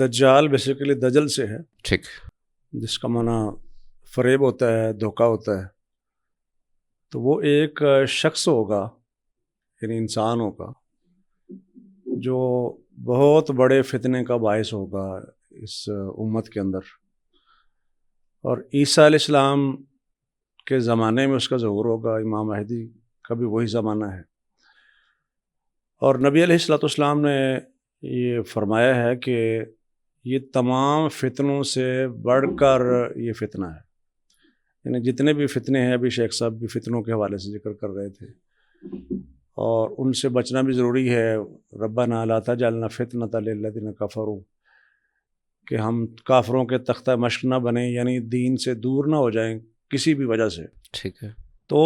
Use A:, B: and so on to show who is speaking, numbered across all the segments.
A: دجال بیسیکلی دجل سے ہے،
B: ٹھیک،
A: جس کا معنی فریب ہوتا ہے، دھوکہ ہوتا ہے. تو وہ ایک شخص ہوگا، یعنی انسان ہوگا، جو بہت بڑے فتنے کا باعث ہوگا اس امت کے اندر. اور عیسیٰ علیہ السلام کے زمانے میں اس کا ظہور ہوگا، امام مہدی کا بھی وہی زمانہ ہے. اور نبی علیہ السلام نے یہ فرمایا ہے کہ یہ تمام فتنوں سے بڑھ کر یہ فتنہ ہے. یعنی جتنے بھی فتنے ہیں، ابھی شیخ صاحب بھی فتنوں کے حوالے سے ذکر کر رہے تھے، اور ان سے بچنا بھی ضروری ہے. ربنا لا تجعلنا فتنۃ للذین کفروا، کہ ہم کافروں کے تختہ مشق نہ بنیں، یعنی دین سے دور نہ ہو جائیں کسی بھی وجہ سے.
B: ٹھیک ہے.
A: تو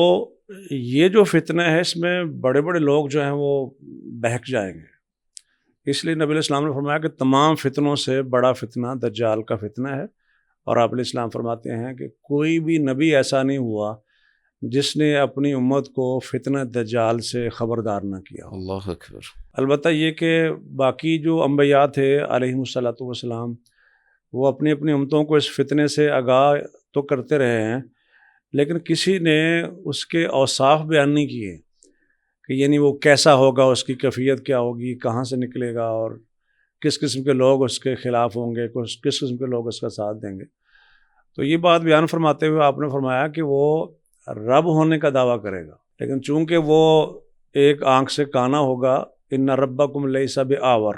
A: یہ جو فتنہ ہے، اس میں بڑے بڑے لوگ جو ہیں وہ بہک جائیں گے. اس لیے نبی علیہ السلام نے فرمایا کہ تمام فتنوں سے بڑا فتنہ دجال کا فتنہ ہے. اور آپ علیہ السلام فرماتے ہیں کہ کوئی بھی نبی ایسا نہیں ہوا جس نے اپنی امت کو فتنہ دجال سے خبردار نہ کیا.
B: اللہ اکبر.
A: البتہ یہ کہ باقی جو انبیاء تھے علیہم الصلاۃ والسلام، وہ اپنی اپنی امتوں کو اس فتنے سے آگاہ تو کرتے رہے ہیں، لیکن کسی نے اس کے اوصاف بیان نہیں کیے کہ یعنی وہ کیسا ہوگا، اس کی کیفیت کیا ہوگی، کہاں سے نکلے گا، اور کس قسم کے لوگ اس کے خلاف ہوں گے، کس قسم کے لوگ اس کا ساتھ دیں گے. تو یہ بات بیان فرماتے ہوئے آپ نے فرمایا کہ وہ رب ہونے کا دعویٰ کرے گا، لیکن چونکہ وہ ایک آنکھ سے کانا ہوگا، ان ربکم لیس بآور،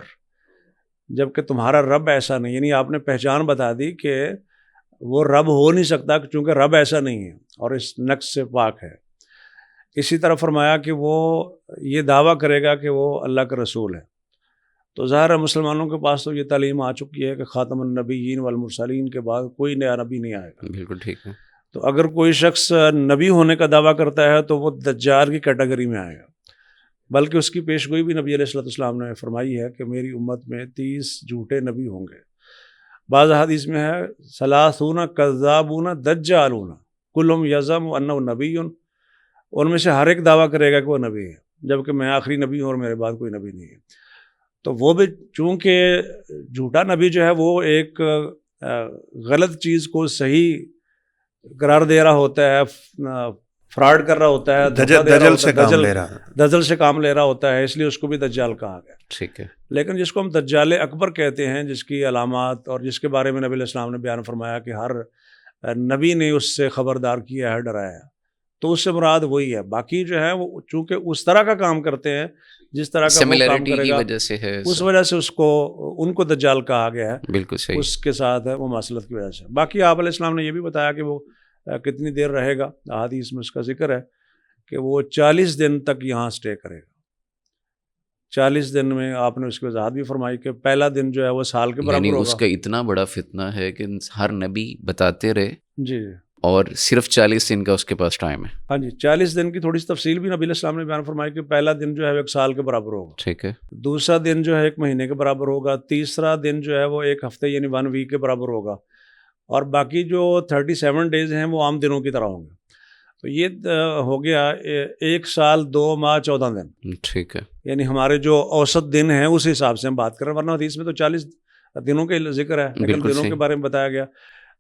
A: جبکہ تمہارا رب ایسا نہیں. یعنی آپ نے پہچان بتا دی کہ وہ رب ہو نہیں سکتا، چونکہ رب ایسا نہیں ہے اور اس نقص سے پاک ہے. اسی طرح فرمایا کہ وہ یہ دعویٰ کرے گا کہ وہ اللہ کا رسول ہے. تو ظاہر ہے مسلمانوں کے پاس تو یہ تعلیم آ چکی ہے کہ خاتم النبیین والمرسلین کے بعد کوئی نیا نبی نہیں آئے گا.
B: بالکل ٹھیک ہے.
A: تو اگر کوئی شخص نبی ہونے کا دعویٰ کرتا ہے تو وہ دجال کی کیٹیگری میں آئے گا. بلکہ اس کی پیشگوئی بھی نبی علیہ السلام نے فرمائی ہے کہ میری امت میں 30 جھوٹے نبی ہوں گے. بعض حدیث میں ہے 30 کذابون دجالون کلہم یزعم انہ نبی، ان میں سے ہر ایک دعویٰ کرے گا کہ وہ نبی ہے، جبکہ میں آخری نبی ہوں اور میرے بعد کوئی نبی نہیں ہے. تو وہ بھی چونکہ جھوٹا نبی جو ہے وہ ایک غلط چیز کو صحیح قرار دے رہا ہوتا ہے، فراڈ کر رہا ہوتا ہے، دجل سے کام لے رہا ہوتا ہے، اس لیے اس کو بھی دجال کہا گیا.
B: ٹھیک ہے.
A: لیکن جس کو ہم دجال اکبر کہتے ہیں، جس کی علامات اور جس کے بارے میں نبی علیہ السلام نے بیان فرمایا کہ ہر نبی نے اس سے خبردار کیا ہے، ڈرایا ہے، تو اس سے مراد وہی ہے. باقی جو ہے وہ چونکہ اس طرح کا کام کرتے ہیں جس طرح کا وہ کام کرے گا،
B: وجہ سے ہے،
A: اس وجہ سے ان کو دجال کہا گیا ہے.
B: بالکل صحیح. اس
A: کے ساتھ ہے وہ مماثلت کی وجہ سے. باقی آپ علیہ السلام نے یہ بھی بتایا کہ وہ کتنی دیر رہے گا. احادیث میں اس کا ذکر ہے کہ وہ 40 دن تک یہاں سٹے کرے گا. 40 دن میں آپ نے اس کی وضاحت بھی فرمائی کہ پہلا دن جو ہے وہ سال کے برابر ہوگا.
B: اس کا اتنا بڑا فتنہ ہے کہ ہر نبی بتاتے رہے.
A: جی.
B: اور صرف 40 دن کا اس کے پاس ٹائم ہے.
A: ہاں جی، 40 دن کی تھوڑی سی تفصیل بھی نبی علیہ السلام نے بیان فرمائی کہ پہلا دن جو ہے وہ 1 سال کے برابر ہوگا.
B: ٹھیک ہے.
A: دوسرا دن جو ہے 1 مہینے کے برابر ہوگا. تیسرا دن جو ہے وہ 1 ہفتے یعنی 1 ویک کے برابر ہوگا. اور باقی جو 37 ڈیز ہیں وہ عام دنوں کی طرح ہوں گے. تو یہ ہو گیا 1 سال 2 ماہ 14 دن.
B: ٹھیک ہے.
A: یعنی ہمارے جو اوسط دن ہیں اس حساب سے ہم بات کر رہے ہیں، ورنہ حدیث میں تو 40 دنوں کے ذکر ہے، لیکن دنوں کے بارے میں بتایا گیا.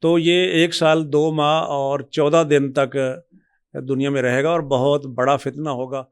A: تو یہ 1 سال 2 ماہ اور 14 دن تک دنیا میں رہے گا اور بہت بڑا فتنہ ہوگا.